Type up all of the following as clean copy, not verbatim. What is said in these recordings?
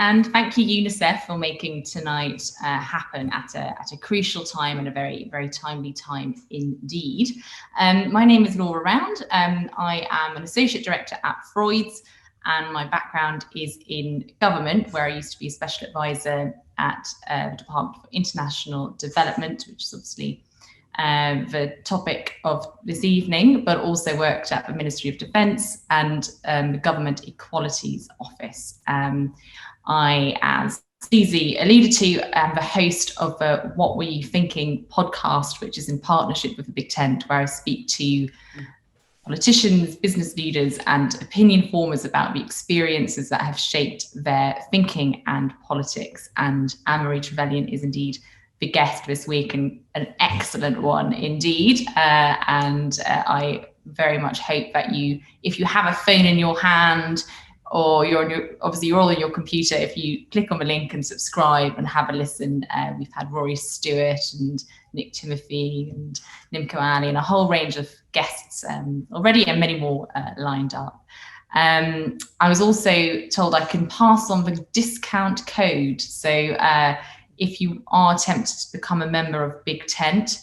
and thank you UNICEF for making tonight happen at a crucial time and a very, very timely time indeed. My name is Laura Round. I am an Associate Director at Freud's, and my background is in government, where I used to be a Special Advisor at the Department for International Development, which is obviously the topic of this evening, but also worked at the Ministry of Defence and the Government Equalities Office. I, as Susie alluded to, am the host of the What Were You Thinking podcast, which is in partnership with the Big Tent, where I speak to politicians, business leaders and opinion formers about the experiences that have shaped their thinking and politics. And Anne-Marie Trevelyan is indeed the guest this week, and an excellent one indeed. I very much hope that you, if you have a phone in your hand, or obviously you're all on your computer, if you click on the link and subscribe and have a listen. We've had Rory Stewart and Nick Timothy and Nimco Ali and a whole range of guests already, and many more lined up. I was also told I can pass on the discount code. So if you are tempted to become a member of Big Tent,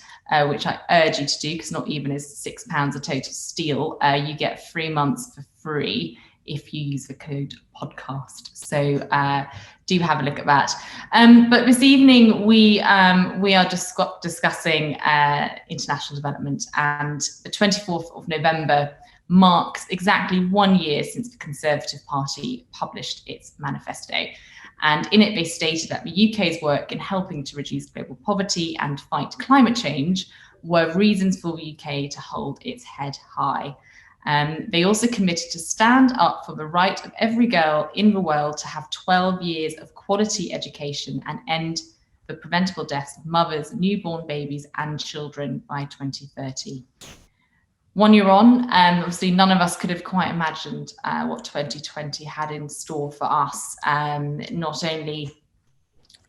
which I urge you to do, because not even is £6 a total steal, you get 3 months for free if you use the code podcast. So do have a look at that. But this evening we are discussing international development, and the 24th of November marks exactly 1 year since the Conservative Party published its manifesto. And in it, they stated that the UK's work in helping to reduce global poverty and fight climate change were reasons for the UK to hold its head high. They also committed to stand up for the right of every girl in the world to have 12 years of quality education and end the preventable deaths of mothers, newborn babies and children by 2030. 1 year on, obviously none of us could have quite imagined what 2020 had in store for us. Not only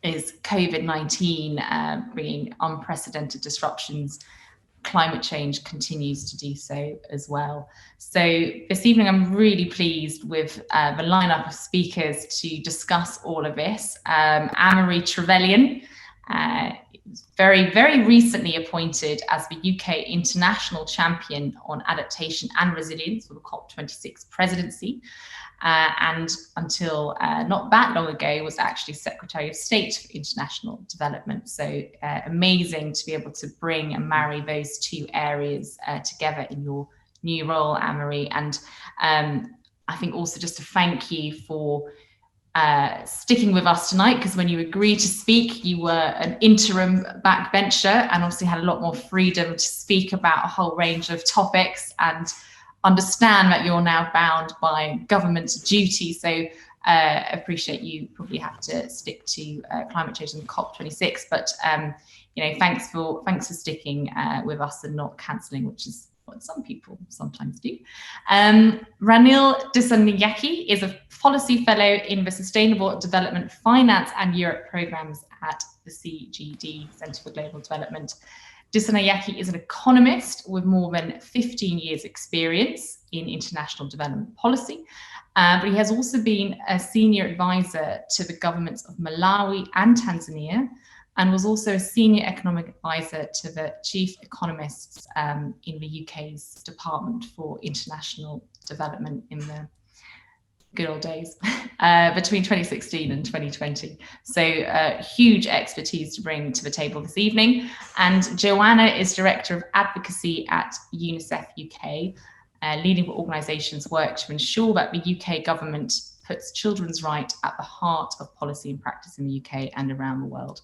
is COVID-19 bringing unprecedented disruptions, climate change continues to do so as well. So this evening, I'm really pleased with the lineup of speakers to discuss all of this. Anne-Marie Trevelyan, very, very recently appointed as the UK International Champion on Adaptation and Resilience for the COP26 presidency. And until not that long ago was actually Secretary of State for International Development. So amazing to be able to bring and marry those two areas together in your new role, Anne-Marie. And I think also just to thank you for sticking with us tonight, because when you agreed to speak, you were an interim backbencher and obviously had a lot more freedom to speak about a whole range of topics, and understand that you're now bound by government duty. So appreciate you probably have to stick to climate change and COP26, but thanks for sticking with us and not cancelling, which is what some people sometimes do. Ranil Dissanayake is a policy fellow in the Sustainable Development Finance and Europe programs at the CGD, Centre for Global Development. Dissanayake is an economist with more than 15 years experience in international development policy, but he has also been a senior advisor to the governments of Malawi and Tanzania, and was also a senior economic advisor to the chief economists in the UK's Department for International Development in the good old days between 2016 and 2020. So huge expertise to bring to the table this evening. And Joanna is Director of Advocacy at UNICEF UK, leading the organisation's work to ensure that the UK government puts children's rights at the heart of policy and practice in the UK and around the world.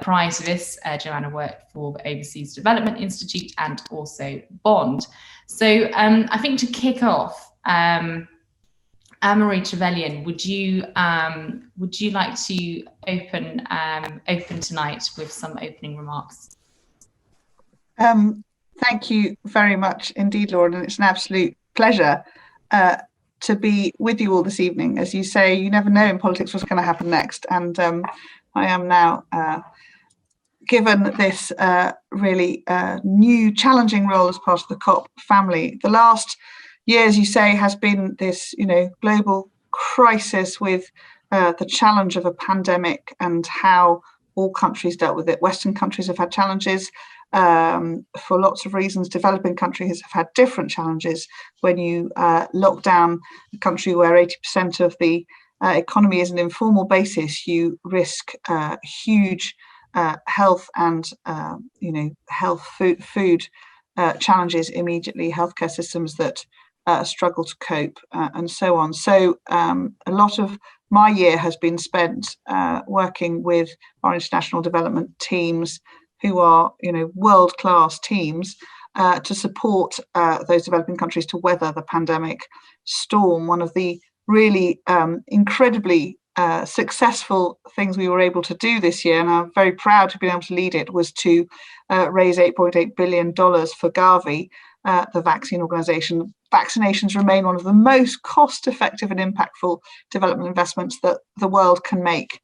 Prior to this, Joanna worked for the Overseas Development Institute and also Bond. So I think to kick off, Anne-Marie Trevelyan, would you like to open tonight with some opening remarks? Thank you very much indeed, Laura, and it's an absolute pleasure to be with you all this evening. As you say, you never know in politics what's going to happen next, and I am now given this really new challenging role as part of the COP family. The last year, as you say, has been this global crisis with the challenge of a pandemic and how all countries dealt with it. Western countries have had challenges for lots of reasons. Developing countries have had different challenges. When you lock down a country where 80% of the economy is an informal basis, you risk huge health and food challenges immediately, healthcare systems that struggle to cope, and so on. So a lot of my year has been spent working with our international development teams, who are, world-class teams, to support those developing countries to weather the pandemic storm. One of the really incredibly successful things we were able to do this year, and I'm very proud to be able to lead it, was to raise $8.8 billion for Gavi, the vaccine organization. Vaccinations remain one of the most cost-effective and impactful development investments that the world can make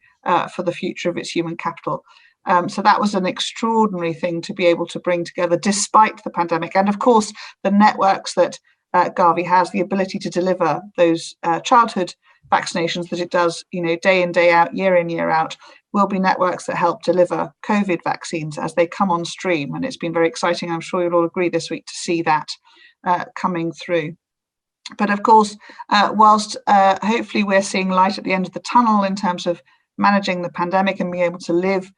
for the future of its human capital. So that was an extraordinary thing to be able to bring together despite the pandemic. And of course, the networks that Gavi has, the ability to deliver those childhood vaccinations that it does, day in, day out, year in, year out, will be networks that help deliver COVID vaccines as they come on stream. And it's been very exciting. I'm sure you'll all agree this week to see that coming through. But of course, whilst hopefully we're seeing light at the end of the tunnel in terms of managing the pandemic and being able to live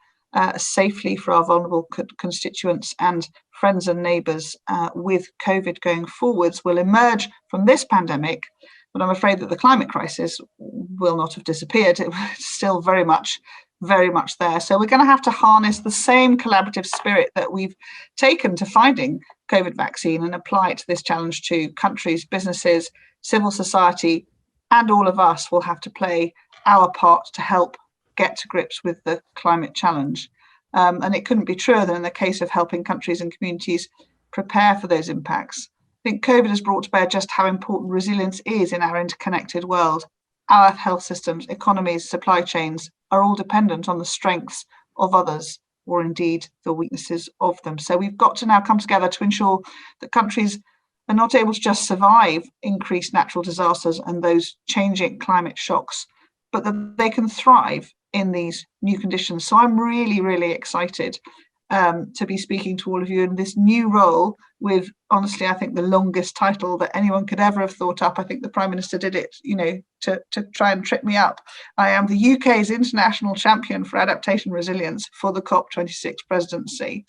safely for our vulnerable constituents and friends and neighbours with COVID going forwards, will emerge from this pandemic. But I'm afraid that the climate crisis will not have disappeared. It's still very much there. So we're going to have to harness the same collaborative spirit that we've taken to finding COVID vaccine and apply it to this challenge to countries, businesses, civil society, and all of us will have to play our part to help get to grips with the climate challenge. And it couldn't be truer than in the case of helping countries and communities prepare for those impacts. I think COVID has brought to bear just how important resilience is in our interconnected world. Our health systems, economies, supply chains are all dependent on the strengths of others, or indeed the weaknesses of them. So we've got to now come together to ensure that countries are not able to just survive increased natural disasters and those changing climate shocks, but that they can thrive in these new conditions. So I'm really, really excited to be speaking to all of you in this new role with, honestly, I think the longest title that anyone could ever have thought up. I think the Prime Minister did it, to try and trip me up. I am the UK's international champion for adaptation resilience for the COP26 presidency.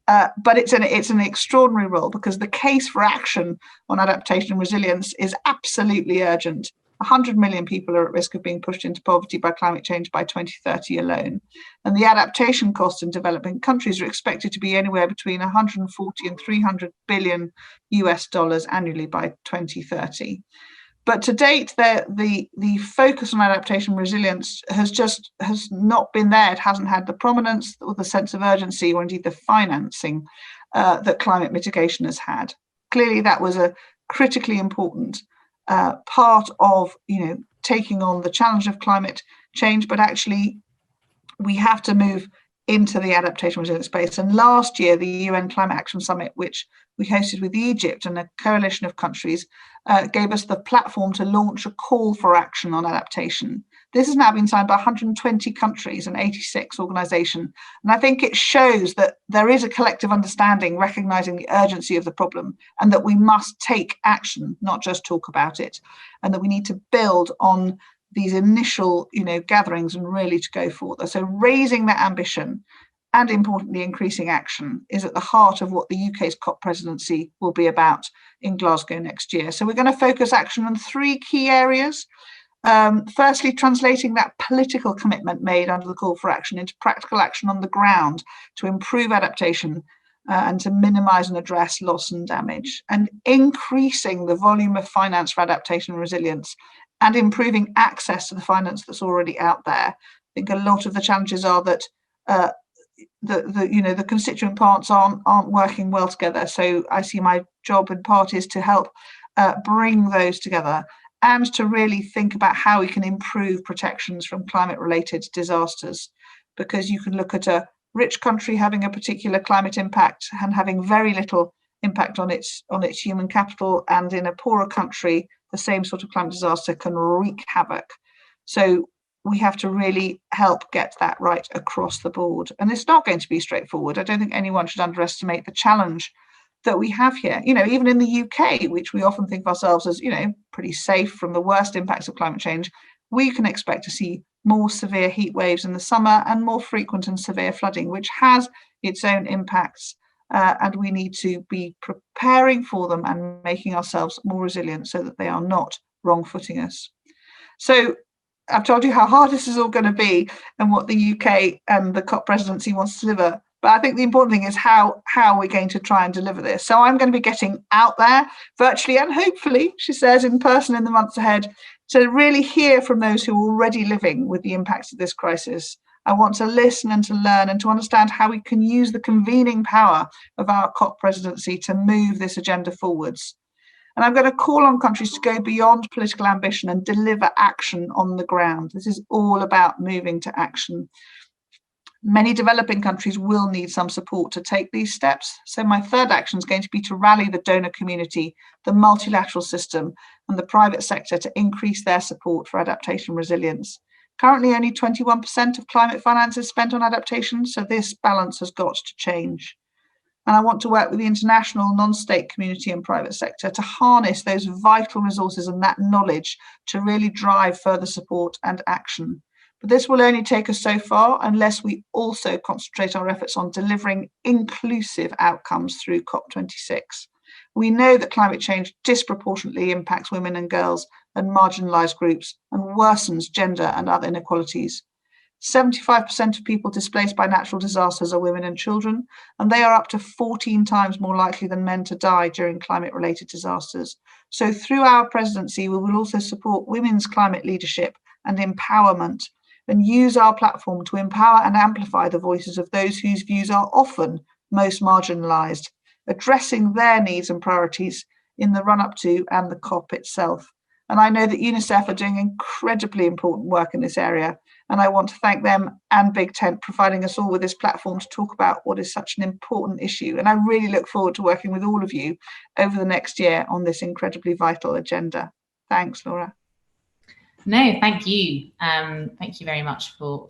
But it's an extraordinary role because the case for action on adaptation and resilience is absolutely urgent. 100 million people are at risk of being pushed into poverty by climate change by 2030 alone. And the adaptation costs in developing countries are expected to be anywhere between 140 and 300 billion US dollars annually by 2030. But to date, the focus on adaptation resilience has not been there. It hasn't had the prominence or the sense of urgency or indeed the financing that climate mitigation has had. Clearly, that was a critically important part of taking on the challenge of climate change, but actually we have to move into the adaptation resilience space. And last year, the UN Climate Action Summit, which we hosted with Egypt and a coalition of countries, gave us the platform to launch a call for action on adaptation. This has now been signed by 120 countries and 86 organisations. And I think it shows that there is a collective understanding, recognising the urgency of the problem and that we must take action, not just talk about it, and that we need to build on these initial, gatherings and really to go forward. So raising that ambition and importantly, increasing action is at the heart of what the UK's COP presidency will be about in Glasgow next year. So we're going to focus action on three key areas. Firstly, translating that political commitment made under the call for action into practical action on the ground to improve adaptation and to minimise and address loss and damage, and increasing the volume of finance for adaptation and resilience and improving access to the finance that's already out there. I think a lot of the challenges are that the constituent parts aren't working well together. So I see my job and part is to help bring those together and to really think about how we can improve protections from climate-related disasters, because you can look at a rich country having a particular climate impact and having very little impact on its human capital, and in a poorer country, the same sort of climate disaster can wreak havoc. So we have to really help get that right across the board. And it's not going to be straightforward. I don't think anyone should underestimate the challenge that we have here. Even in the UK, which we often think of ourselves as, pretty safe from the worst impacts of climate change, we can expect to see more severe heat waves in the summer and more frequent and severe flooding, which has its own impacts. And we need to be preparing for them and making ourselves more resilient so that they are not wrong-footing us. So I've told you how hard this is all going to be and what the UK and the COP presidency wants to deliver. But I think the important thing is how we're going to try and deliver this. So I'm going to be getting out there virtually and hopefully, she says, in person in the months ahead to really hear from those who are already living with the impacts of this crisis. I want to listen and to learn and to understand how we can use the convening power of our COP presidency to move this agenda forwards. And I'm going to call on countries to go beyond political ambition and deliver action on the ground. This is all about moving to action. Many developing countries will need some support to take these steps. So my third action is going to be to rally the donor community, the multilateral system, and the private sector to increase their support for adaptation resilience. Currently, only 21% of climate finance is spent on adaptation, so this balance has got to change. And I want to work with the international, non-state community and private sector to harness those vital resources and that knowledge to really drive further support and action. But this will only take us so far unless we also concentrate our efforts on delivering inclusive outcomes through COP26. We know that climate change disproportionately impacts women and girls and marginalised groups and worsens gender and other inequalities. 75% of people displaced by natural disasters are women and children, and they are up to 14 times more likely than men to die during climate-related disasters. So through our presidency, we will also support women's climate leadership and empowerment and use our platform to empower and amplify the voices of those whose views are often most marginalised, addressing their needs and priorities in the run-up to and the COP itself. And I know that UNICEF are doing incredibly important work in this area, and I want to thank them and Big Tent providing us all with this platform to talk about what is such an important issue. And I really look forward to working with all of you over the next year on this incredibly vital agenda. Thanks, Laura. No, thank you. Thank you very much for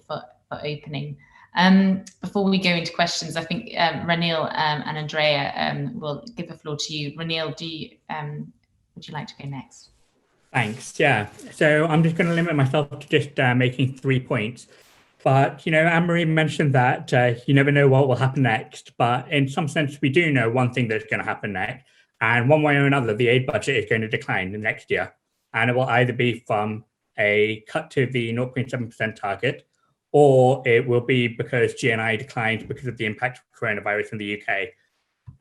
opening. Before we go into questions, I think Ranil and Andrea will give the floor to you. Ranil, would you like to go next? Thanks. Yeah. So I'm just going to limit myself to just making 3 points. But, Anne-Marie mentioned that you never know what will happen next. But in some sense, we do know one thing that's going to happen next. And one way or another, the aid budget is going to decline the next year. And it will either be from a cut to the 0.7% target, or it will be because GNI declined because of the impact of coronavirus in the UK.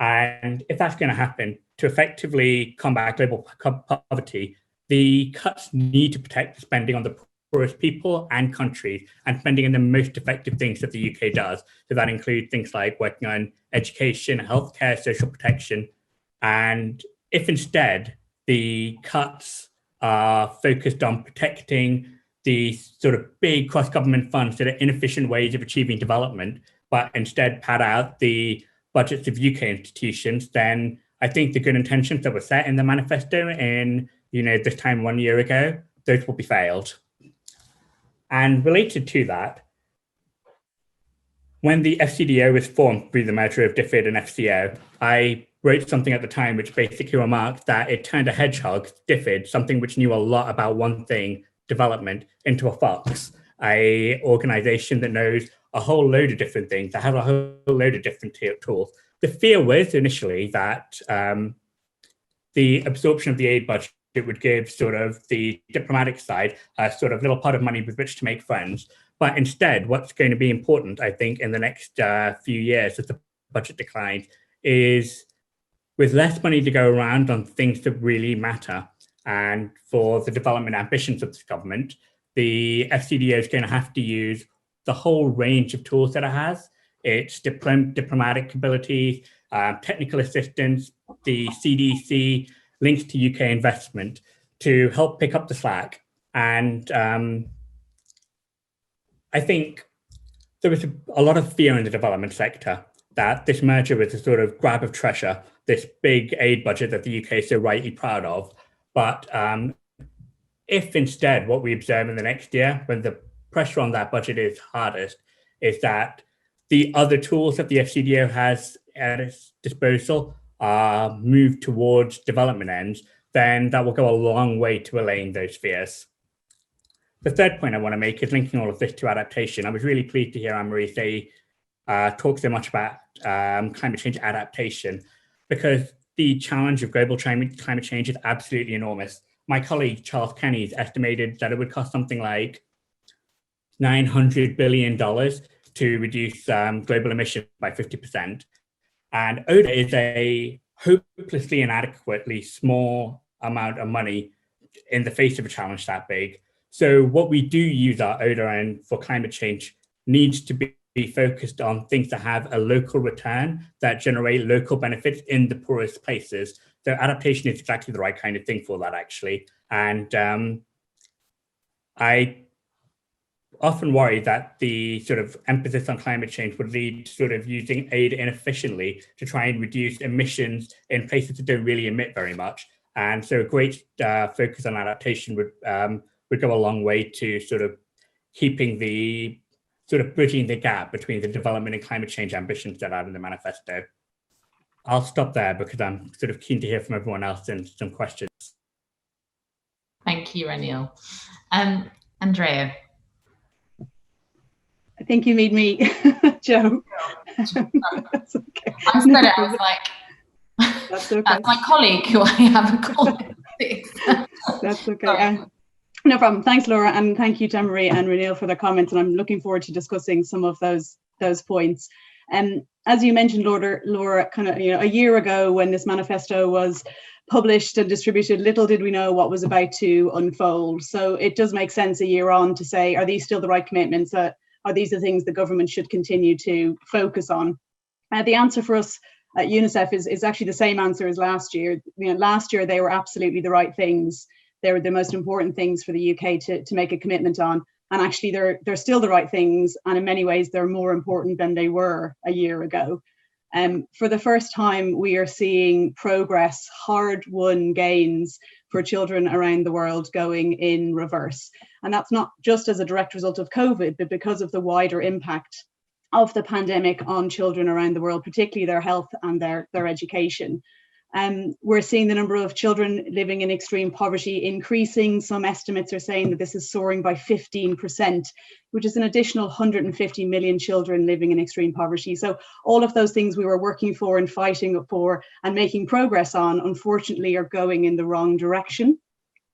And if that's going to happen, to effectively combat global poverty, the cuts need to protect the spending on the poorest people and countries and spending in the most effective things that the UK does. So that includes things like working on education, healthcare, social protection. And if instead the cuts are focused on protecting the sort of big cross-government funds that are inefficient ways of achieving development, but instead pad out the budgets of UK institutions, then I think the good intentions that were set in the manifesto in this time 1 year ago, those will be failed. And related to that, when the FCDO was formed through the merger of DFID and FCO, I wrote something at the time which basically remarked that it turned a hedgehog, DFID, something which knew a lot about one thing, development, into a fox, an organization that knows a whole load of different things, that has a whole load of different tools. The fear was initially that the absorption of the aid budget would give sort of the diplomatic side a sort of little pot of money with which to make friends. But instead, what's going to be important, I think, in the next few years as the budget declines is with less money to go around on things that really matter and for the development ambitions of this government, the FCDO is going to have to use the whole range of tools that it has. Its diplomatic abilities, technical assistance, the CDC, links to UK investment to help pick up the slack. And I think there was a lot of fear in the development sector that this merger was a sort of grab of treasure, this big aid budget that the UK is so rightly proud of. But if instead what we observe in the next year, when the pressure on that budget is hardest is that the other tools that the FCDO has at its disposal are moved towards development ends, then that will go a long way to allaying those fears. The third point I want to make is linking all of this to adaptation. I was really pleased to hear Anne-Marie say, talk so much about climate change adaptation, because the challenge of global climate change is absolutely enormous. My colleague, Charles Kenny, has estimated that it would cost something like $900 billion to reduce global emissions by 50%. And ODA is a hopelessly inadequately small amount of money in the face of a challenge that big. So what we do use our ODA and for climate change needs to be focused on things that have a local return, that generate local benefits in the poorest places. So adaptation is exactly the right kind of thing for that, actually. And I often worry that the sort of emphasis on climate change would lead to sort of using aid inefficiently to try and reduce emissions in places that don't really emit very much. And so a great focus on adaptation would go a long way to sort of keeping the sort of bridging the gap between the development and climate change ambitions that are in the manifesto. I'll stop there because I'm sort of keen to hear from everyone else and some questions. Thank you, Renil. Andrea. I think you made me, Joe. That's okay. I said it, I was like, that's okay. That's my colleague who I haven't called. That's okay. No problem. Thanks, Laura, and thank you to Anne-Marie and Renil for their comments, and I'm looking forward to discussing some of those points. As you mentioned, Laura, kind of, a year ago when this manifesto was published and distributed, little did we know what was about to unfold. So it does make sense a year on to say, are these still the right commitments? Are these the things the government should continue to focus on? The answer for us at UNICEF is actually the same answer as last year. Last year they were absolutely the right things. They were the most important things for the UK to make a commitment on. And actually they're still the right things. And in many ways, they're more important than they were a year ago. For the first time, we are seeing progress, hard-won gains for children around the world going in reverse. And that's not just as a direct result of COVID, but because of the wider impact of the pandemic on children around the world, particularly their health and their education. We're seeing the number of children living in extreme poverty increasing. Some estimates are saying that this is soaring by 15%, which is an additional 150 million children living in extreme poverty. So all of those things we were working for and fighting for and making progress on, unfortunately, are going in the wrong direction.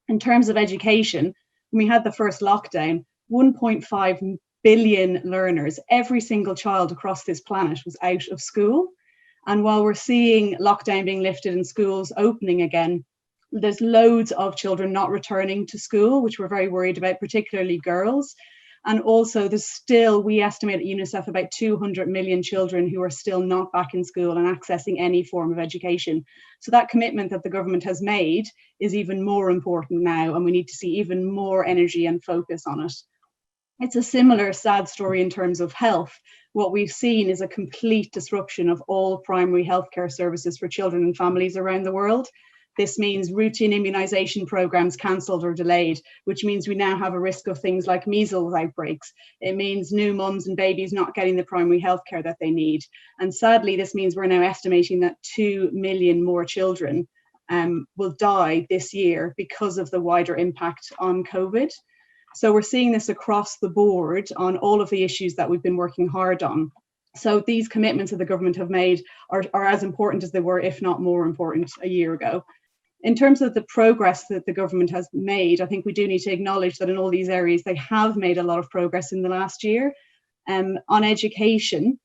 In terms of education, when we had the first lockdown, 1.5 billion learners, every single child across this planet was out of school. And while we're seeing lockdown being lifted and schools opening again, there's loads of children not returning to school, which we're very worried about, particularly girls. And also there's still, we estimate at UNICEF, about 200 million children who are still not back in school and accessing any form of education. So that commitment that the government has made is even more important now, and we need to see even more energy and focus on it. It's a similar sad story in terms of health. What we've seen is a complete disruption of all primary healthcare services for children and families around the world. This means routine immunization programs cancelled or delayed, which means we now have a risk of things like measles outbreaks. It means new mums and babies not getting the primary healthcare that they need. And sadly, this means we're now estimating that 2 million more children will die this year because of the wider impact on COVID. So we're seeing this across the board on all of the issues that we've been working hard on. So these commitments that the government have made are as important as they were, if not more important, a year ago. In terms of the progress that the government has made, I think we do need to acknowledge that in all these areas, they have made a lot of progress in the last year. On education,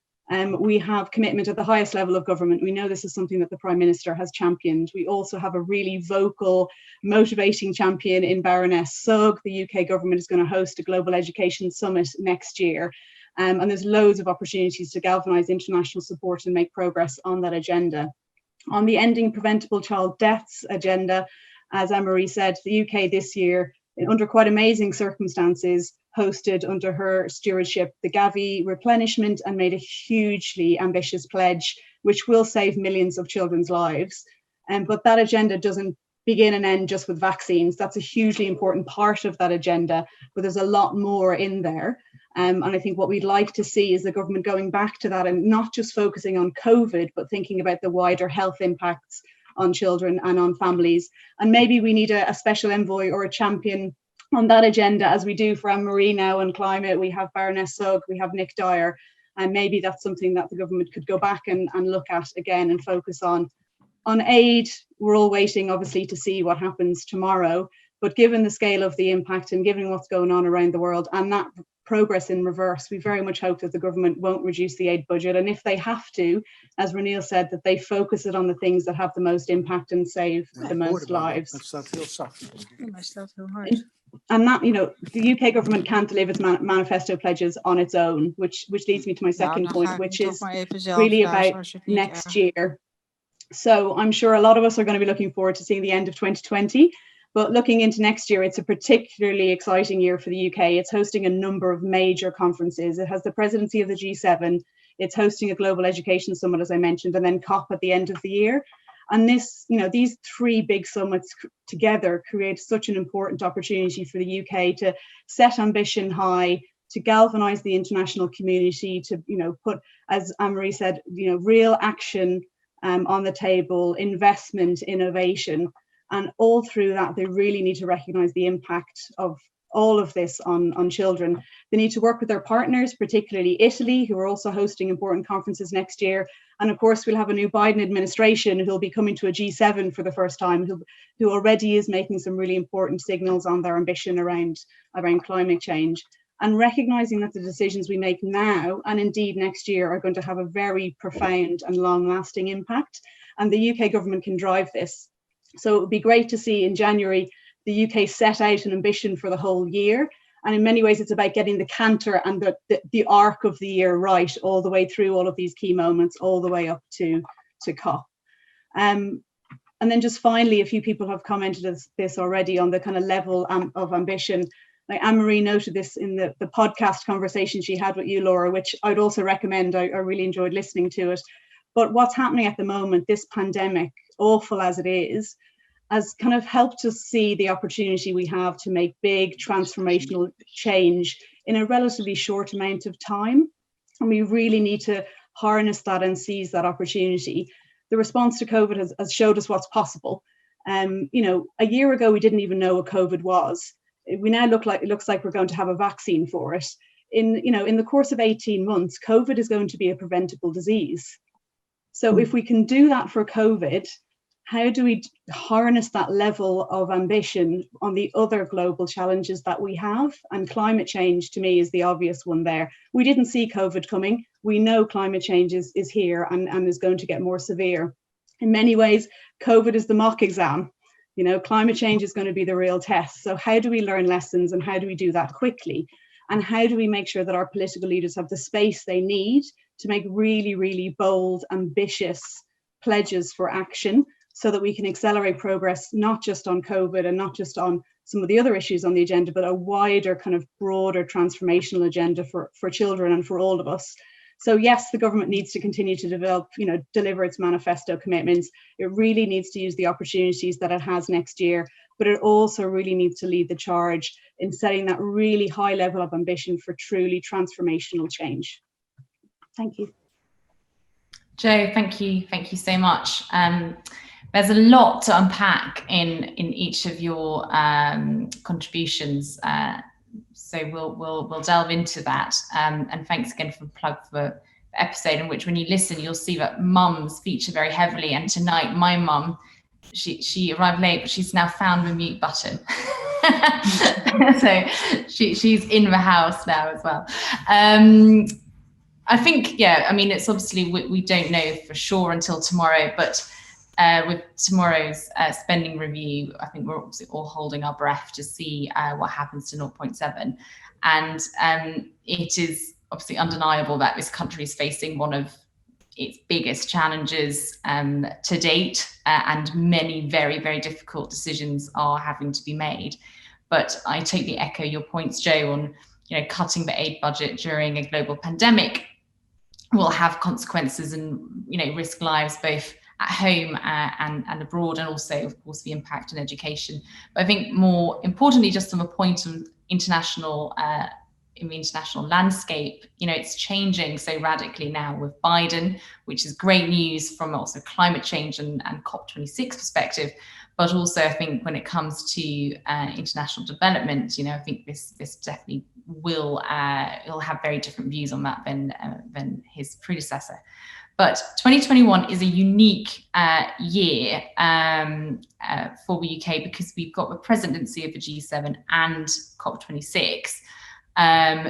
we have commitment at the highest level of government. We know this is something that the Prime Minister has championed. We also have a really vocal, motivating champion in Baroness Sugg. The UK government is going to host a Global Education Summit next year. And there's loads of opportunities to galvanise international support and make progress on that agenda. On the ending preventable child deaths agenda, as Anne-Marie said, the UK this year, under quite amazing circumstances, hosted under her stewardship the Gavi replenishment and made a hugely ambitious pledge, which will save millions of children's lives. But that agenda doesn't begin and end just with vaccines. That's a hugely important part of that agenda, but there's a lot more in there. And I think what we'd like to see is the government going back to that and not just focusing on COVID, but thinking about the wider health impacts on children and on families. And maybe we need a special envoy or a champion on that agenda, as we do for Anne-Marie now on climate. We have Baroness Sugg, we have Nick Dyer, and maybe that's something that the government could go back and look at again and focus on. On aid, we're all waiting obviously to see what happens tomorrow, but given the scale of the impact and given what's going on around the world and that progress in reverse, we very much hope that the government won't reduce the aid budget, and if they have to, as Reneel said, that they focus it on the things that have the most impact and save the most lives. And that, you know, the UK government can't deliver its manifesto pledges on its own, which leads me to my second point, which is really about next year. So I'm sure a lot of us are going to be looking forward to seeing the end of 2020. But looking into next year, it's a particularly exciting year for the UK. It's hosting a number of major conferences. It has the presidency of the G7. It's hosting a global education summit, as I mentioned, and then COP at the end of the year. And this, you know, these three big summits together create such an important opportunity for the UK to set ambition high, to galvanize the international community, to, you know, put, as Anne-Marie said, you know, real action on the table, investment, innovation. And all through that, they really need to recognize the impact of all of this on children. They need to work with their partners, particularly Italy, who are also hosting important conferences next year. And of course, we'll have a new Biden administration who'll be coming to a G7 for the first time, who already is making some really important signals on their ambition around climate change. And recognizing that the decisions we make now and indeed next year are going to have a very profound and long-lasting impact. And the UK government can drive this. So it would be great to see in January the UK set out an ambition for the whole year. And in many ways, it's about getting the canter and the arc of the year right, all the way through all of these key moments, all the way up to COP. And then just finally, a few people have commented this already on the kind of level of ambition. Like Anne-Marie noted this in the podcast conversation she had with you, Laura, which I'd also recommend. I really enjoyed listening to it. But what's happening at the moment, this pandemic, awful as it is, has kind of helped us see the opportunity we have to make big transformational change in a relatively short amount of time. And we really need to harness that and seize that opportunity. The response to COVID has showed us what's possible. You know, a year ago, we didn't even know what COVID was. We now looks like we're going to have a vaccine for it. In the course of 18 months, COVID is going to be a preventable disease. So if we can do that for COVID, how do we harness that level of ambition on the other global challenges that we have? And climate change, to me, is the obvious one there. We didn't see COVID coming. We know climate change is here and is going to get more severe. In many ways, COVID is the mock exam. You know, climate change is going to be the real test. So how do we learn lessons and how do we do that quickly? And how do we make sure that our political leaders have the space they need to make really, really bold, ambitious pledges for action so that we can accelerate progress, not just on COVID and not just on some of the other issues on the agenda, but a wider kind of broader transformational agenda for children and for all of us. So yes, the government needs to continue to deliver its manifesto commitments. It really needs to use the opportunities that it has next year, but it also really needs to lead the charge in setting that really high level of ambition for truly transformational change. Thank you. Jo, thank you so much. There's a lot to unpack in each of your contributions. So we'll delve into that. And thanks again for the plug for the episode in which when you listen, you'll see that mums feature very heavily. And tonight, my mum, she arrived late, but she's now found the mute button. So she's in the house now as well. I think, yeah, I mean, it's obviously, we don't know for sure until tomorrow, but with tomorrow's spending review, I think we're obviously all holding our breath to see what happens to 0.7. And it is obviously undeniable that this country is facing one of its biggest challenges to date, and many very, very difficult decisions are having to be made. But I totally echo your points, Jo, on cutting the aid budget during a global pandemic will have consequences and risk lives both at home and abroad, and also, of course, the impact on education. But I think more importantly, just on the point of international in the international landscape, it's changing so radically now with Biden, which is great news from also climate change and COP26 perspective. But also, I think when it comes to international development, I think this definitely will he'll have very different views on that than his predecessor. But 2021 is a unique year for the UK because we've got the presidency of the G7 and COP26.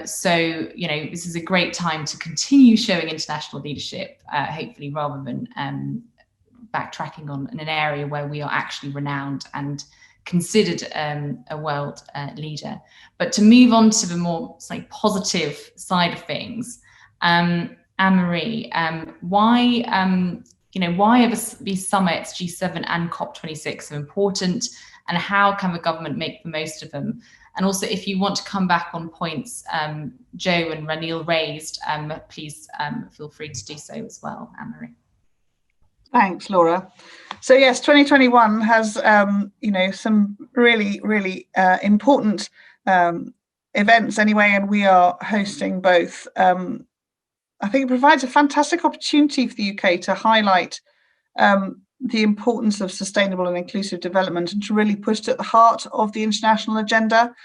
So, this is a great time to continue showing international leadership, hopefully, rather than backtracking on in an area where we are actually renowned and considered a world leader. But to move on to the more positive side of things, Anne-Marie, why are these summits, G7 and COP26, so important, and how can the government make the most of them? And also, if you want to come back on points Joe and Ranil raised, please feel free to do so as well, Anne-Marie. Thanks, Laura. So yes, 2021 has some really, really important events anyway, and we are hosting both. I think it provides a fantastic opportunity for the UK to highlight the importance of sustainable and inclusive development and to really push it at the heart of the international agenda.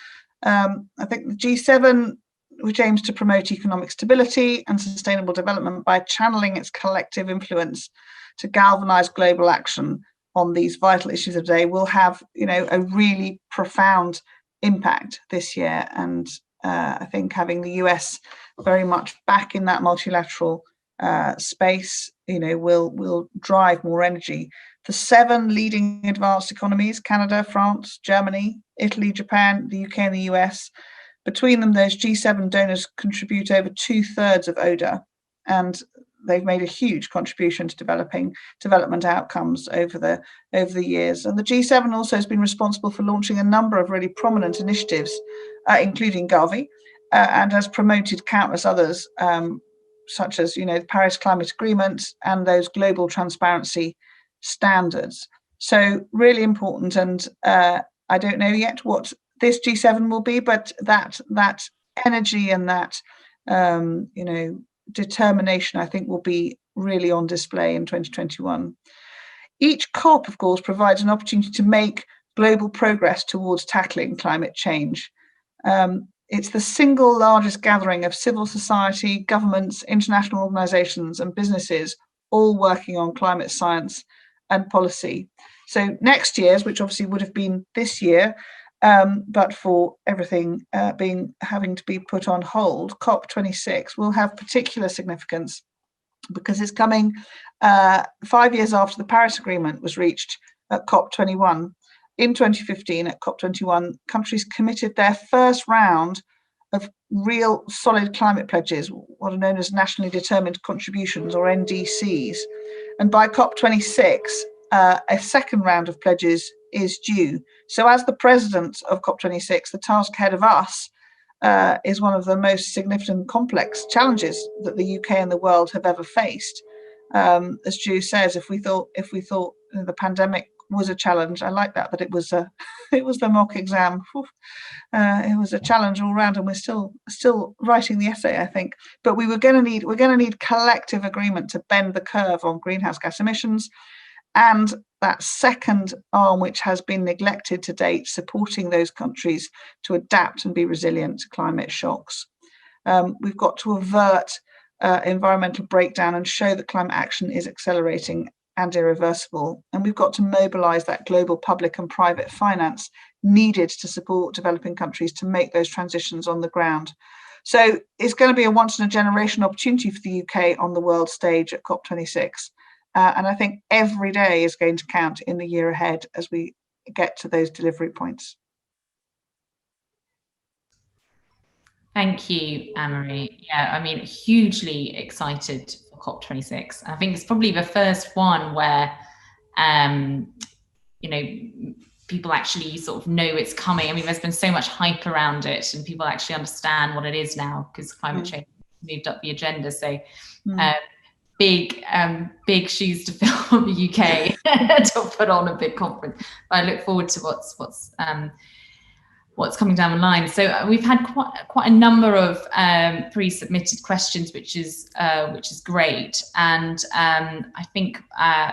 I think the G7, which aims to promote economic stability and sustainable development by channeling its collective influence to galvanize global action on these vital issues of the day, will have a really profound impact this year. And I think having the US very much back in that multilateral space, will drive more energy. The 7 leading advanced economies, Canada, France, Germany, Italy, Japan, the UK and the US, between them, those G7 donors contribute over 2/3 of ODA, and they've made a huge contribution to development outcomes over the years. And the G7 also has been responsible for launching a number of really prominent initiatives, including Gavi, and has promoted countless others, such as the Paris Climate Agreement and those global transparency standards. So really important. And I don't know yet what this G7 will be, but that energy and that determination, I think, will be really on display in 2021. Each COP, of course, provides an opportunity to make global progress towards tackling climate change. It's the single largest gathering of civil society, governments, international organizations, and businesses all working on climate science and policy. So next year's, which obviously would have been this year, but for everything having to be put on hold, COP26 will have particular significance because it's coming 5 years after the Paris Agreement was reached at COP21. In 2015 at COP21, countries committed their first round of real solid climate pledges, what are known as nationally determined contributions, or NDCs. And by COP26, a second round of pledges is due. So as the president of COP26, the task ahead of us is one of the most significant and complex challenges that the UK and the world have ever faced. As Drew says, if we thought the pandemic was a challenge, I like that it was the mock exam. It was a challenge all round, and we're still writing the essay, I think. But we're going to need collective agreement to bend the curve on greenhouse gas emissions. And that second arm, which has been neglected to date, supporting those countries to adapt and be resilient to climate shocks. We've got to avert environmental breakdown and show that climate action is accelerating and irreversible. And we've got to mobilize that global public and private finance needed to support developing countries to make those transitions on the ground. So it's going to be a once in a generation opportunity for the UK on the world stage at COP26. And I think every day is going to count in the year ahead as we get to those delivery points. Thank you, Anne-Marie. Yeah, I mean, hugely excited for COP26. I think it's probably the first one where, people actually sort of know it's coming. I mean, there's been so much hype around it and people actually understand what it is now because climate change moved up the agenda. So big shoes to fill for the UK to put on a big conference. But I look forward to what's coming down the line. So we've had quite a number of pre-submitted questions, which is great. And I think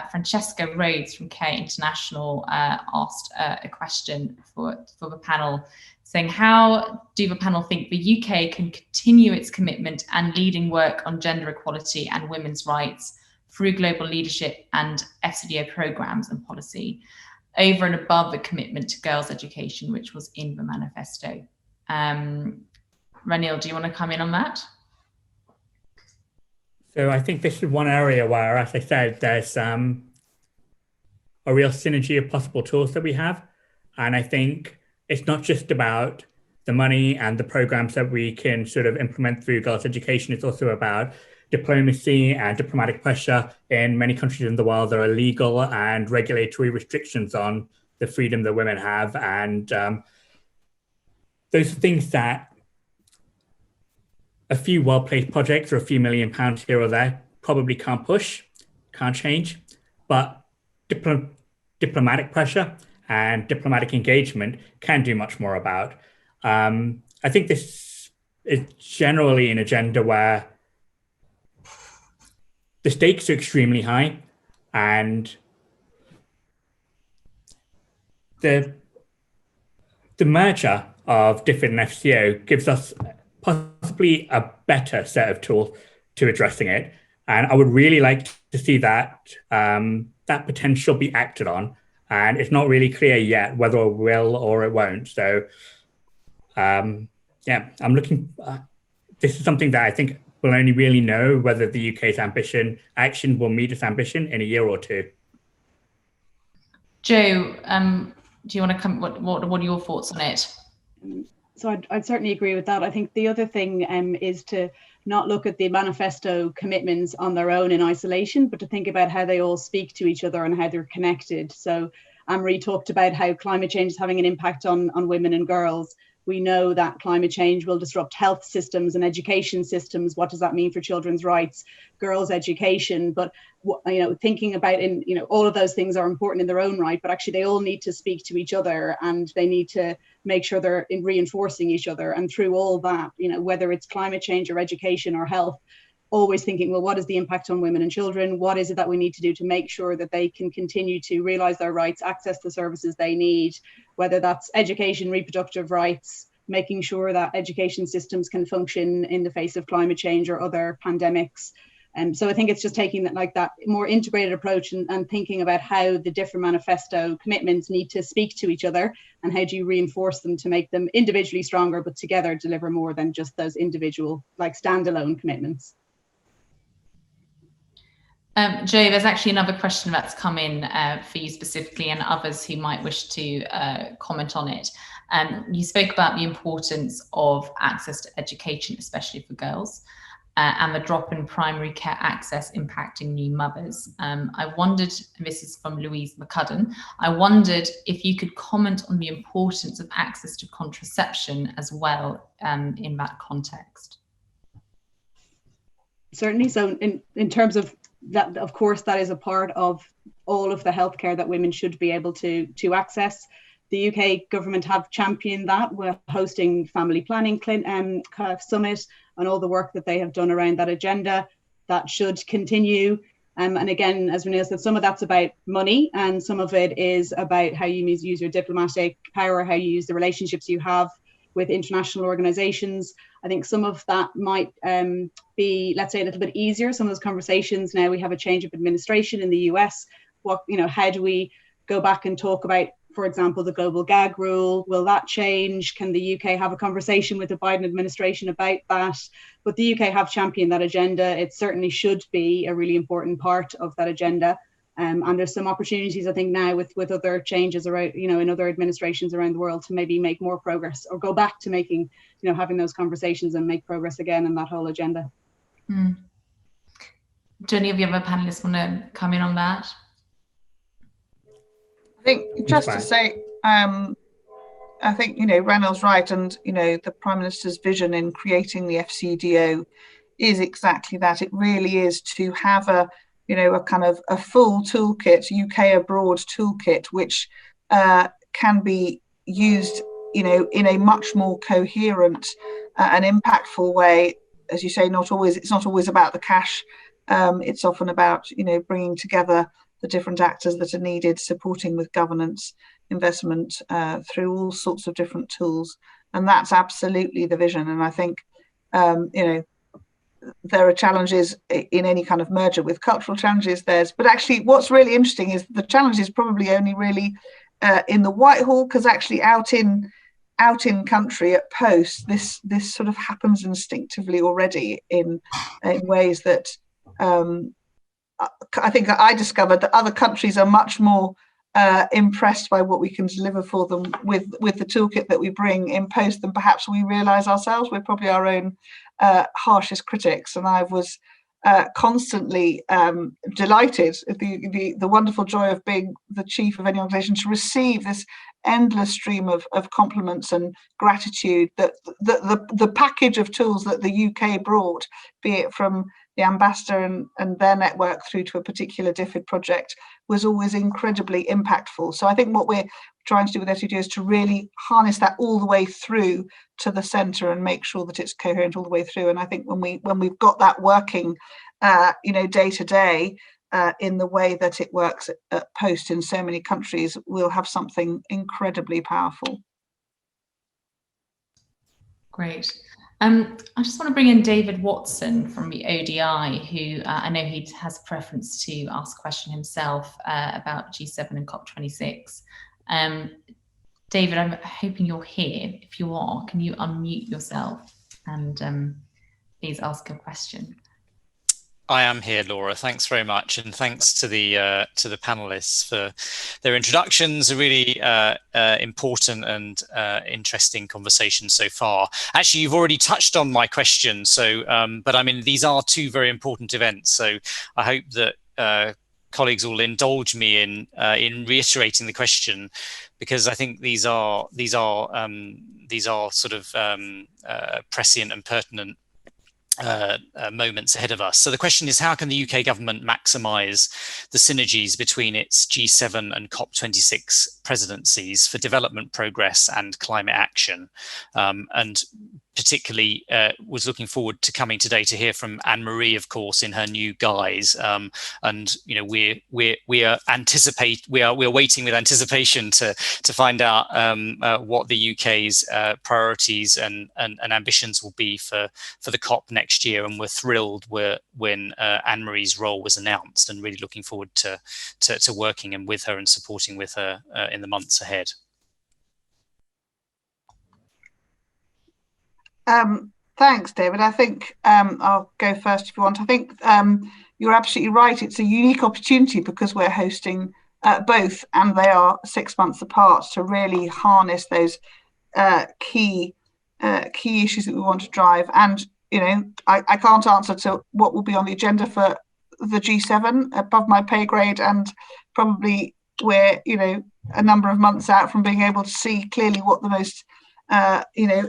Francesca Rhodes from Care International asked a question for the panel, saying, how do the panel think the UK can continue its commitment and leading work on gender equality and women's rights through global leadership and FCDO programs and policy, over and above the commitment to girls' education, which was in the manifesto? Ranil, do you want to come in on that? So I think this is one area where, as I said, there's a real synergy of possible tools that we have. And I think it's not just about the money and the programs that we can sort of implement through girls' education. It's also about diplomacy and diplomatic pressure. In many countries in the world, there are legal and regulatory restrictions on the freedom that women have. And those are things that a few well-placed projects or a few £1 million here or there probably can't push, can't change. But diplomatic pressure and diplomatic engagement can do much more about. I think this is generally an agenda where the stakes are extremely high, and the merger of DFID and FCO gives us possibly a better set of tools to addressing it. And I would really like to see that that potential be acted on. And it's not really clear yet whether it will or it won't. So, I'm looking. This is something that I think we'll only really know whether the UK's action will meet its ambition in a year or two. Jo, do you want to come? What are your thoughts on it? So I'd certainly agree with that. I think the other thing is to not look at the manifesto commitments on their own in isolation, but to think about how they all speak to each other and how they're connected. So Anne-Marie talked about how climate change is having an impact on women and girls. We know that climate change will disrupt health systems and education systems. What does that mean for children's rights, girls' education? But thinking about all of those things are important in their own right, but actually they all need to speak to each other, and they need to make sure they're reinforcing each other. And through all that, whether it's climate change or education or health, always thinking, well, what is the impact on women and children? What is it that we need to do to make sure that they can continue to realise their rights, access the services they need, whether that's education, reproductive rights, making sure that education systems can function in the face of climate change or other pandemics. So I think it's just taking that more integrated approach and thinking about how the different manifesto commitments need to speak to each other, and how do you reinforce them to make them individually stronger, but together deliver more than just those individual standalone commitments. Jo, there's actually another question that's come in for you specifically, and others who might wish to comment on it. You spoke about the importance of access to education, especially for girls, and the drop in primary care access impacting new mothers. I wondered, and this is from Louise McCudden, I wondered if you could comment on the importance of access to contraception as well in that context. Certainly. So in terms of that, of course, that is a part of all of the healthcare that women should be able to access. The UK government have championed that. We're hosting Family Planning Summit and all the work that they have done around that agenda. That should continue. And again, as Ranil said, some of that's about money, and some of it is about how you use your diplomatic power, how you use the relationships you have with international organizations. I think some of that might be, let's say, a little bit easier. Some of those conversations now, we have a change of administration in the US. How do we go back and talk about, for example, the global gag rule? Will that change? Can the UK have a conversation with the Biden administration about that? But the UK have championed that agenda. It certainly should be a really important part of that agenda. And there's some opportunities, I think, now with other changes around, in other administrations around the world, to maybe make more progress, or go back to making, having those conversations and make progress again in that whole agenda. Do any of the other panelists want to come in on that? I think just to say, I think, Ranil's right, and, the Prime Minister's vision in creating the FCDO is exactly that. It really is to have a kind of a full toolkit, UK abroad toolkit, which can be used, in a much more coherent and impactful way. As you say, it's not always about the cash. It's often about, bringing together the different actors that are needed, supporting with governance, investment through all sorts of different tools. And that's absolutely the vision. And I think, there are challenges in any kind of merger with cultural challenges. But actually what's really interesting is the challenge is probably only really in the Whitehall, because actually out in country at post, this sort of happens instinctively already in ways that I think I discovered that other countries are much more impressed by what we can deliver for them with the toolkit that we bring in post than perhaps we realise ourselves. We're probably our own harshest critics, and I was constantly delighted at the wonderful joy of being the chief of any organisation to receive this endless stream of compliments and gratitude that the package of tools that the UK brought, be it from the ambassador and their network through to a particular DFID project, was always incredibly impactful. So I think what we're trying to do with SUD is to really harness that all the way through to the centre and make sure that it's coherent all the way through. And I think when we've got that working, day to day, in the way that it works at post in so many countries, we'll have something incredibly powerful. Great. I just want to bring in David Watson from the ODI, who I know he has a preference to ask a question himself about G7 and COP26. David, I'm hoping you're here. If you are, can you unmute yourself and please ask your question? I am here, Laura. Thanks very much, and thanks to the panelists for their introductions. A really important and interesting conversation so far. Actually, you've already touched on my question, so but I mean these are two very important events. So I hope that colleagues will indulge me in reiterating the question, because I think these are sort of prescient and pertinent moments ahead of us. So the question is, how can the UK government maximise the synergies between its G7 and COP26 presidencies for development progress and climate action? And particularly was looking forward to coming today to hear from Anne-Marie, of course, in her new guise. And we are waiting with anticipation to find out what the UK's priorities and ambitions will be for the COP next year. And we're thrilled when Anne-Marie's role was announced, and really looking forward to working and with her and supporting with her in the months ahead. Thanks, David. I think I'll go first if you want. I think you're absolutely right. It's a unique opportunity because we're hosting both, and they are 6 months apart, to really harness those key issues that we want to drive. And I can't answer to what will be on the agenda for the G7, above my pay grade, and probably we're a number of months out from being able to see clearly what the most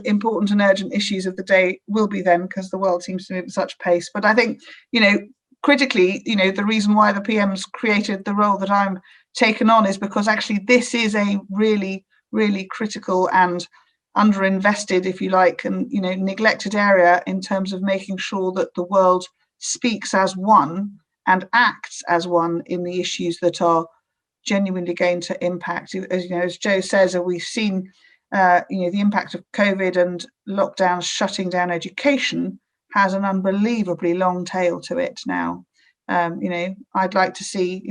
important and urgent issues of the day will be then, because the world seems to move at such pace. But I think, critically, the reason why the PM's created the role that I'm taken on is because actually this is a really, really critical and underinvested, if you like, and neglected area in terms of making sure that the world speaks as one and acts as one in the issues that are genuinely going to impact. As Joe says, we've seen the impact of COVID and lockdowns shutting down education has an unbelievably long tail to it now. I'd like to see,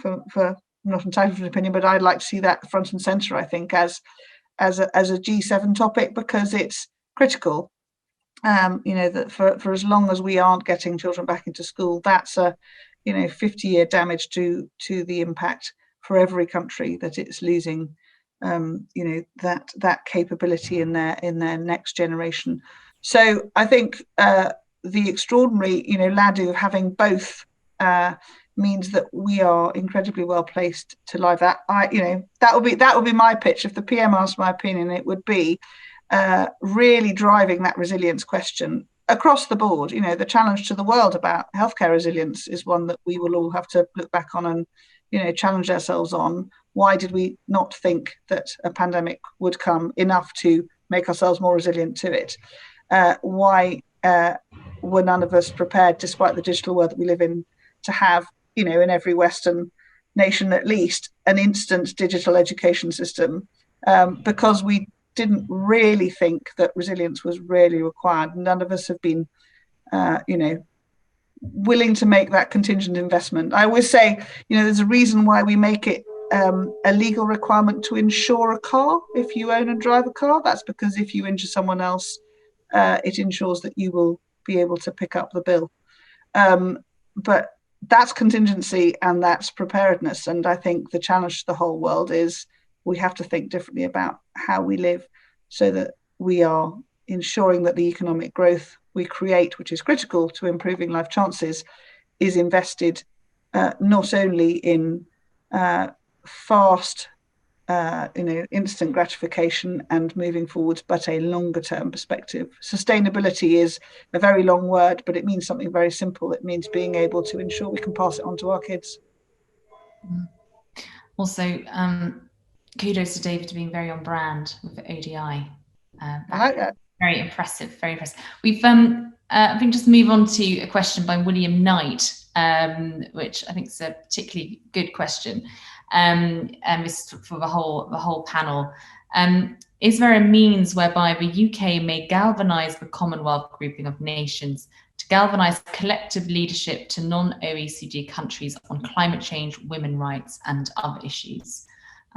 for I'm not entitled to an opinion, but I'd like to see that front and centre, I think, as a G7 topic, because it's critical. That for as long as we aren't getting children back into school, that's a 50-year damage to the impact for every country that it's losing that capability in their next generation. So I think the extraordinary landscape of having both means that we are incredibly well placed to live that. That would be my pitch. If the PM asked my opinion, it would be really driving that resilience question across the board, you know, the challenge to the world about healthcare resilience is one that we will all have to look back on and, you know, challenge ourselves on. Why did we not think that a pandemic would come enough to make ourselves more resilient to it? Why were none of us prepared, despite the digital world that we live in, to have, you know, in every Western nation at least, an instant digital education system? Because we didn't really think that resilience was really required. None of us have been, you know, willing to make that contingent investment. I always say, you know, there's a reason why we make it a legal requirement to insure a car if you own and drive a car. That's because if you injure someone else, it ensures that you will be able to pick up the bill. But that's contingency and that's preparedness. And I think the challenge to the whole world is we have to think differently about how we live so that we are ensuring that the economic growth we create, which is critical to improving life chances, is invested not only in fast, you know, instant gratification and moving forwards, but a longer term perspective. Sustainability is a very long word, but it means something very simple. It means being able to ensure we can pass it on to our kids. Also, kudos to David to being very on brand with ODI. I like that. Very impressive, very impressive. We've I think just move on to a question by William Knight, which I think is a particularly good question. And this is for the whole panel. Is there a means whereby the UK may galvanise the Commonwealth grouping of nations to galvanise collective leadership to non-OECD countries on climate change, women's rights, and other issues?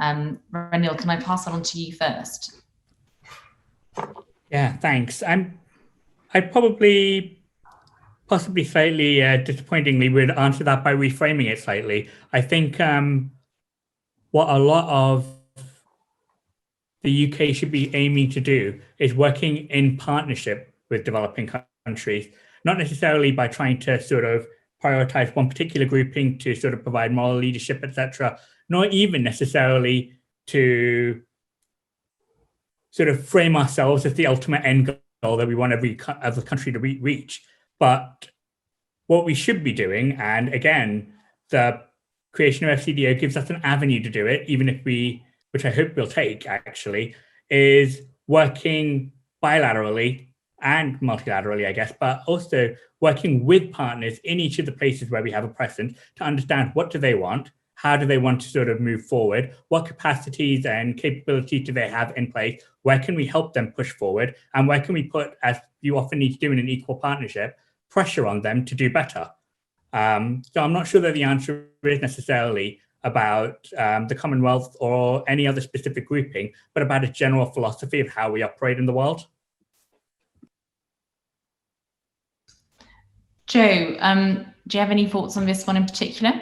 Ranil, can I pass that on to you first? Yeah, thanks. I'd probably, possibly slightly disappointingly, would answer that by reframing it slightly. I think what a lot of the UK should be aiming to do is working in partnership with developing countries, not necessarily by trying to sort of prioritize one particular grouping to sort of provide moral leadership, etc., nor even necessarily to sort of frame ourselves as the ultimate end goal that we want every other country to reach. But what we should be doing, and again, the creation of FCDO gives us an avenue to do it, even if we, which I hope we'll take actually, is working bilaterally and multilaterally, I guess, but also working with partners in each of the places where we have a presence to understand what do they want, how do they want to sort of move forward, what capacities and capabilities do they have in place, where can we help them push forward, and where can we put, as you often need to do in an equal partnership, pressure on them to do better. So I'm not sure that the answer is necessarily about the Commonwealth or any other specific grouping, but about a general philosophy of how we operate in the world. Jo, do you have any thoughts on this one in particular?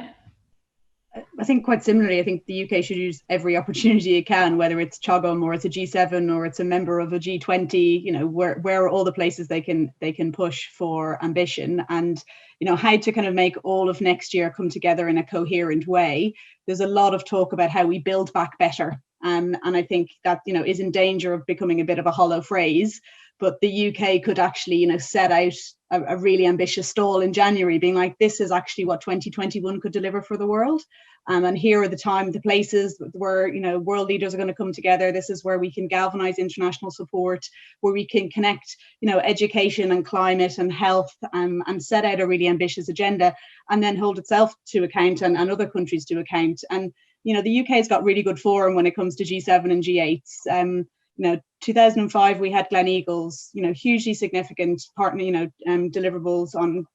I think quite similarly, I think the UK should use every opportunity it can, whether it's CHOGM or it's a G7 or it's a member of a G20, you know, where are all the places they can push for ambition, and, you know, how to kind of make all of next year come together in a coherent way. There's a lot of talk about how we build back better. And I think that, you know, is in danger of becoming a bit of a hollow phrase. But the UK could actually, you know, set out a really ambitious stall in January, being like, this is actually what 2021 could deliver for the world. And here are the places where, you know, world leaders are going to come together. This is where we can galvanize international support, where we can connect, you know, education and climate and health, and set out a really ambitious agenda, and then hold itself to account and other countries to account. And, you know, the UK's got really good forum when it comes to G7 and G8s. You know, 2005 we had Gleneagles, you know, hugely significant partner, you know, deliverables on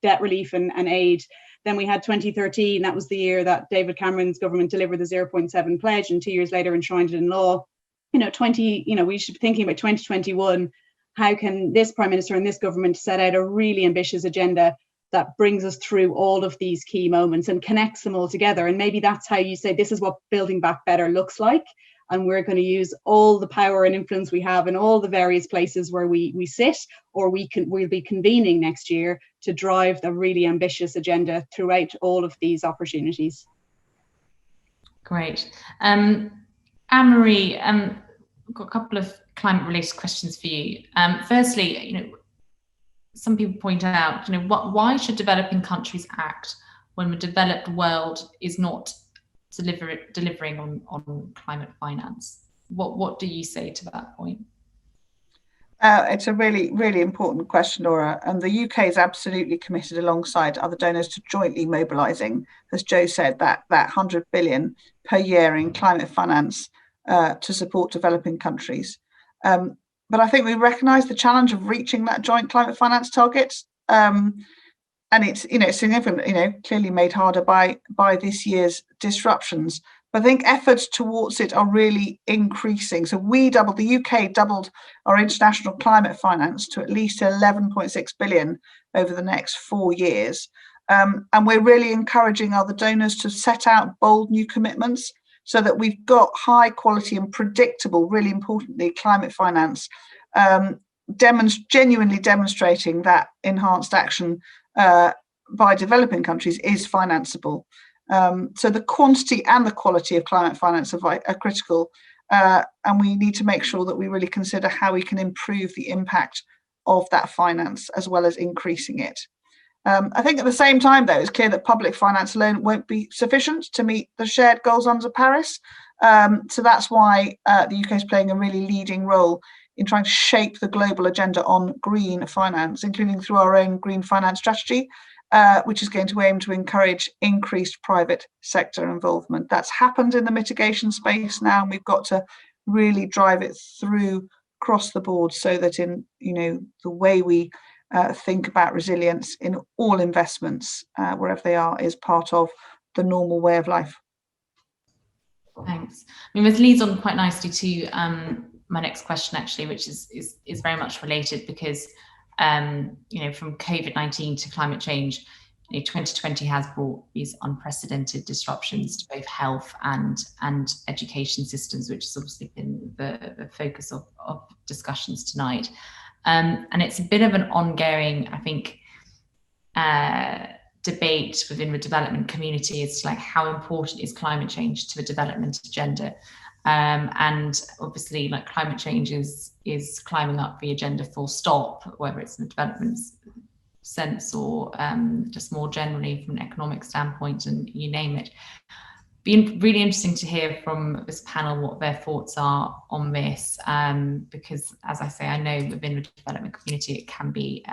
debt relief and aid. Then we had 2013, that was the year that David Cameron's government delivered the 0.7 pledge, and 2 years later enshrined it in law. You know, we should be thinking about 2021. How can this Prime Minister and this government set out a really ambitious agenda that brings us through all of these key moments and connects them all together? And maybe that's how you say, this is what building back better looks like. And we're going to use all the power and influence we have in all the various places where we sit, or we'll be convening next year to drive the really ambitious agenda throughout all of these opportunities. Great. Anne-Marie, I've got a couple of climate related questions for you. Firstly, you know, some people point out, why should developing countries act when the developed world is not delivering on climate finance? What do you say to that point? It's a really, really important question, Laura, and the UK is absolutely committed alongside other donors to jointly mobilising, as Joe said, that 100 billion per year in climate finance to support developing countries. But I think we recognise the challenge of reaching that joint climate finance target, and it's significant, clearly made harder by this year's disruptions. But I think efforts towards it are really increasing. So the UK doubled our international climate finance to at least 11.6 billion over the next 4 years. And we're really encouraging other donors to set out bold new commitments so that we've got high quality and predictable, really importantly, climate finance, genuinely demonstrating that enhanced action by developing countries is financeable. So the quantity and the quality of climate finance are critical, and we need to make sure that we really consider how we can improve the impact of that finance as well as increasing it. I think at the same time, though, it's clear that public finance alone won't be sufficient to meet the shared goals under Paris. So that's why the UK is playing a really leading role in trying to shape the global agenda on green finance, including through our own green finance strategy, which is going to aim to encourage increased private sector involvement. That's happened in the mitigation space now, and we've got to really drive it through across the board so that in the way we think about resilience in all investments, wherever they are, is part of the normal way of life. Thanks. This leads on quite nicely to my next question, actually, which is very much related because from COVID-19 to climate change, 2020 has brought these unprecedented disruptions to both health and education systems, which has obviously been the focus of discussions tonight. And it's a bit of an ongoing, I think, debate within the development community as to how important is climate change to the development agenda. And obviously, climate change is climbing up the agenda full stop, whether it's in the development sense or just more generally from an economic standpoint, and you name it. Be really interesting to hear from this panel what their thoughts are on this, because as I say, I know within the development community it can be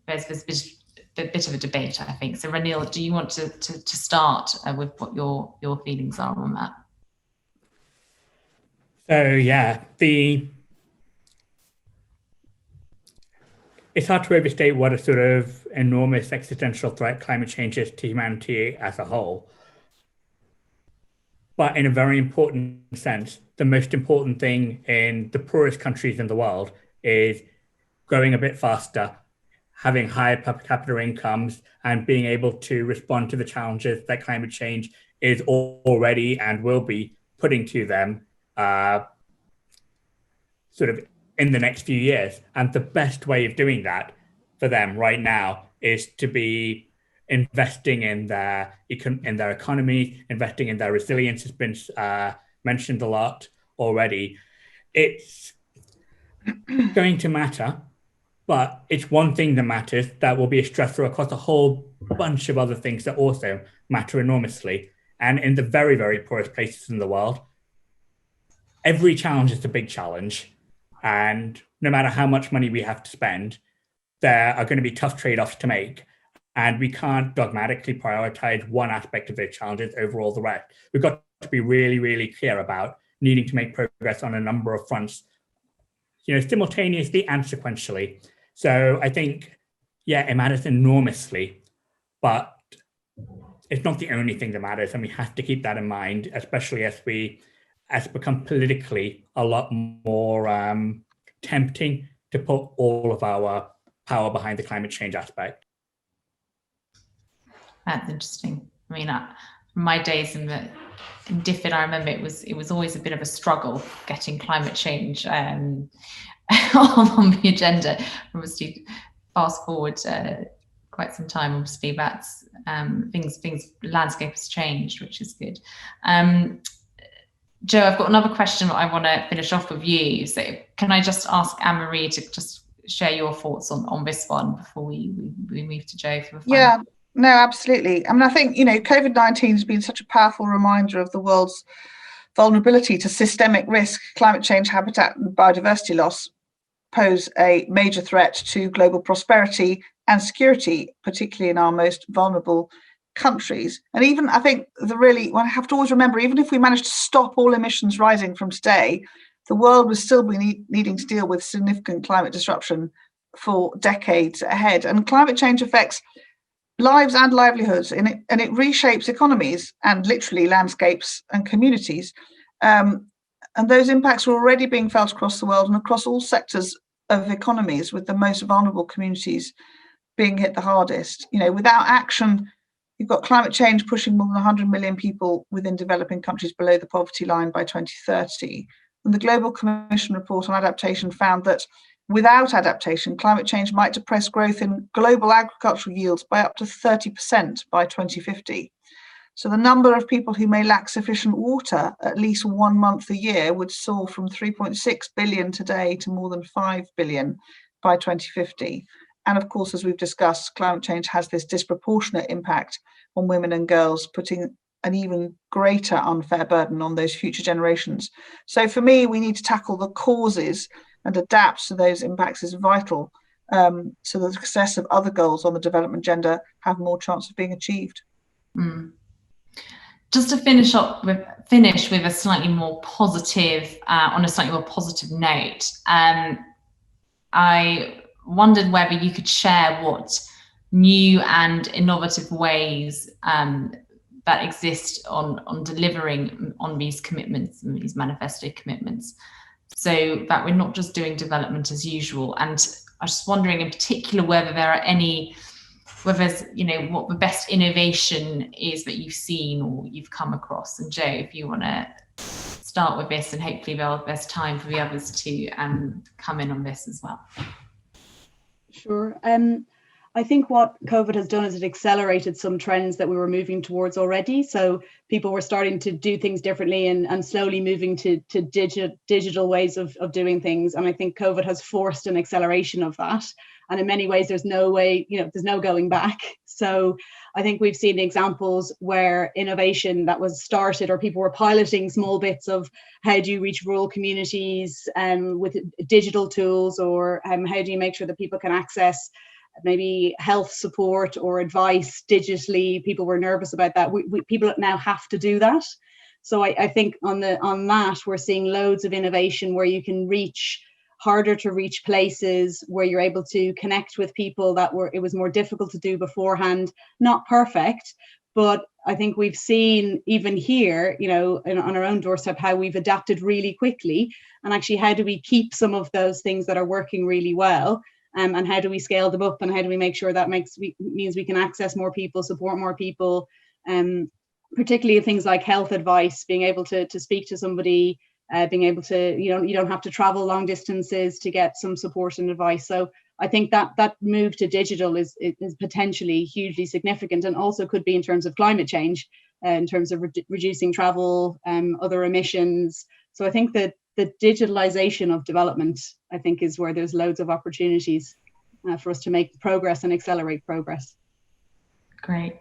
there's a bit of a debate, I think. So Ranil, do you want to start with what your feelings are on that? So yeah, it's hard to overstate what a sort of enormous existential threat climate change is to humanity as a whole. But in a very important sense, the most important thing in the poorest countries in the world is growing a bit faster, having higher per capita incomes, and being able to respond to the challenges that climate change is already and will be putting to them sort of in the next few years. And the best way of doing that for them right now is to be investing in their economy, investing in their resilience has been mentioned a lot already. It's going to matter, but it's one thing that matters that will be a stressor across a whole bunch of other things that also matter enormously. And in the very, very poorest places in the world, every challenge is a big challenge. And no matter how much money we have to spend, there are going to be tough trade-offs to make. And we can't dogmatically prioritize one aspect of those challenges over all the rest. We've got to be really, really clear about needing to make progress on a number of fronts, simultaneously and sequentially. So I think, yeah, it matters enormously, but it's not the only thing that matters. And we have to keep that in mind, especially as it becomes politically a lot more tempting to put all of our power behind the climate change aspect. That's interesting. I mean, from my days in DFID, I remember it was always a bit of a struggle getting climate change on the agenda. Obviously, fast forward quite some time. Obviously, that's landscape has changed, which is good. Joe, I've got another question that I want to finish off with you. So can I just ask Anne-Marie to just share your thoughts on this one before we move to Jo for the final. Yeah, no, absolutely. I mean, I think, COVID-19 has been such a powerful reminder of the world's vulnerability to systemic risk. Climate change, habitat and biodiversity loss pose a major threat to global prosperity and security, particularly in our most vulnerable countries. And even, I think, one have to always remember, even if we managed to stop all emissions rising from today, the world will still be needing to deal with significant climate disruption for decades ahead. And climate change affects lives and livelihoods, and it reshapes economies and literally landscapes and communities. And those impacts are already being felt across the world and across all sectors of economies, with the most vulnerable communities being hit the hardest. Without action, you've got climate change pushing more than 100 million people within developing countries below the poverty line by 2030. And the Global Commission report on adaptation found that without adaptation, climate change might depress growth in global agricultural yields by up to 30% by 2050. So the number of people who may lack sufficient water at least 1 month a year would soar from 3.6 billion today to more than 5 billion by 2050. And of course, as we've discussed, climate change has this disproportionate impact on women and girls, putting an even greater unfair burden on those future generations. So for me, we need to tackle the causes and adapt to those impacts is vital, so the success of other goals on the development agenda have more chance of being achieved. Just to finish with a slightly more positive, on a slightly more positive note, I wondered whether you could share what new and innovative ways that exist on delivering on these commitments, these manifesto commitments, so that we're not just doing development as usual. And I was just wondering in particular whether there are any, whether there's, what the best innovation is that you've seen or you've come across. And Jo, if you want to start with this, and hopefully there's time for the others to come in on this as well. Sure. I think what COVID has done is it accelerated some trends that we were moving towards already. So people were starting to do things differently and slowly moving to digital ways of doing things. And I think COVID has forced an acceleration of that. And in many ways, there's no way, there's no going back. So I think we've seen examples where innovation that was started, or people were piloting small bits of how do you reach rural communities with digital tools, or how do you make sure that people can access maybe health support or advice digitally. People were nervous about that. People now have to do that. So I think on that, we're seeing loads of innovation where you can reach harder to reach places, where you're able to connect with people that it was more difficult to do beforehand. Not perfect, but I think we've seen even here, on our own doorstep, how we've adapted really quickly. And actually, how do we keep some of those things that are working really well? And how do we scale them up, and how do we make sure that means we can access more people, support more people, particularly things like health advice, being able to speak to somebody, being able to, you don't have to travel long distances to get some support and advice. So I think that move to digital is potentially hugely significant, and also could be in terms of climate change, in terms of reducing travel, other emissions. So I think that the digitalization of development, I think, is where there's loads of opportunities for us to make progress and accelerate progress. Great.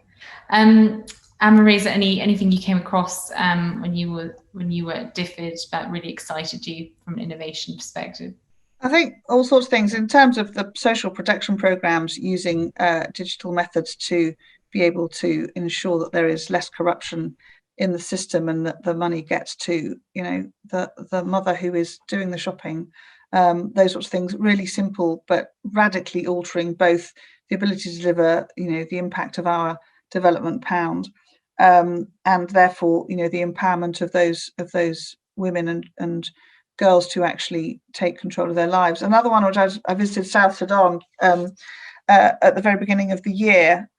Anne-Marie, is there anything you came across when you were at DFID that really excited you from an innovation perspective? I think all sorts of things in terms of the social protection programs, using digital methods to be able to ensure that there is less corruption in the system, and that the money gets to the mother who is doing the shopping. Those sorts of things, really simple but radically altering both the ability to deliver the impact of our development pound, and therefore the empowerment of those women and girls to actually take control of their lives. Another one, which I visited South Sudan at the very beginning of the year,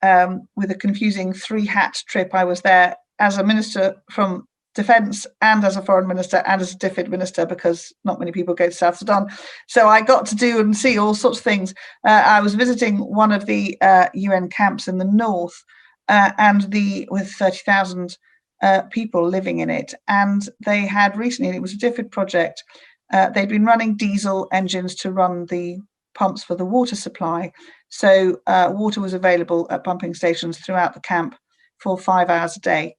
with a confusing 3-hat trip. I was there as a minister from defence, and as a foreign minister, and as a DFID minister, because not many people go to South Sudan. So I got to do and see all sorts of things. I was visiting one of the UN camps in the north, with 30,000 people living in it. And they had recently, and it was a DFID project, they'd been running diesel engines to run the pumps for the water supply. So water was available at pumping stations throughout the camp for 5 hours a day.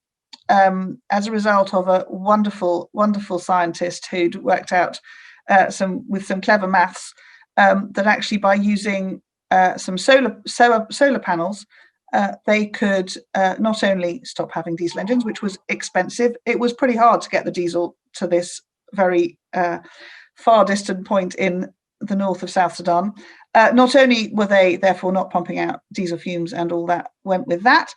As a result of a wonderful, wonderful scientist who'd worked out with some clever maths, that actually by using some solar panels, they could not only stop having diesel engines, which was expensive. It was pretty hard to get the diesel to this very far distant point in the north of South Sudan. Not only were they therefore not pumping out diesel fumes and all that went with that,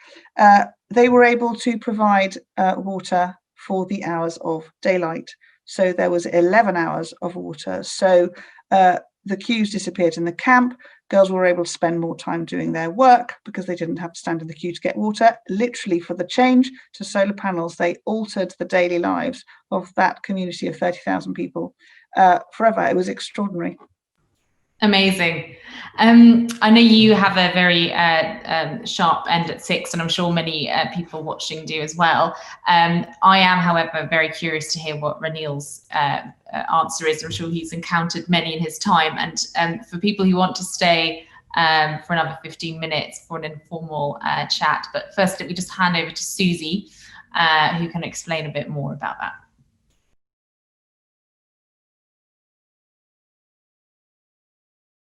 they were able to provide water for the hours of daylight. So there was 11 hours of water. So the queues disappeared in the camp. Girls were able to spend more time doing their work because they didn't have to stand in the queue to get water. Literally, for the change to solar panels, they altered the daily lives of that community of 30,000 people forever. It was extraordinary. Amazing. I know you have a very sharp end at 6, and I'm sure many people watching do as well. I am, however, very curious to hear what Ranil's answer is. I'm sure he's encountered many in his time. And for people who want to stay for another 15 minutes for an informal chat. But first, let me just hand over to Susie, who can explain a bit more about that.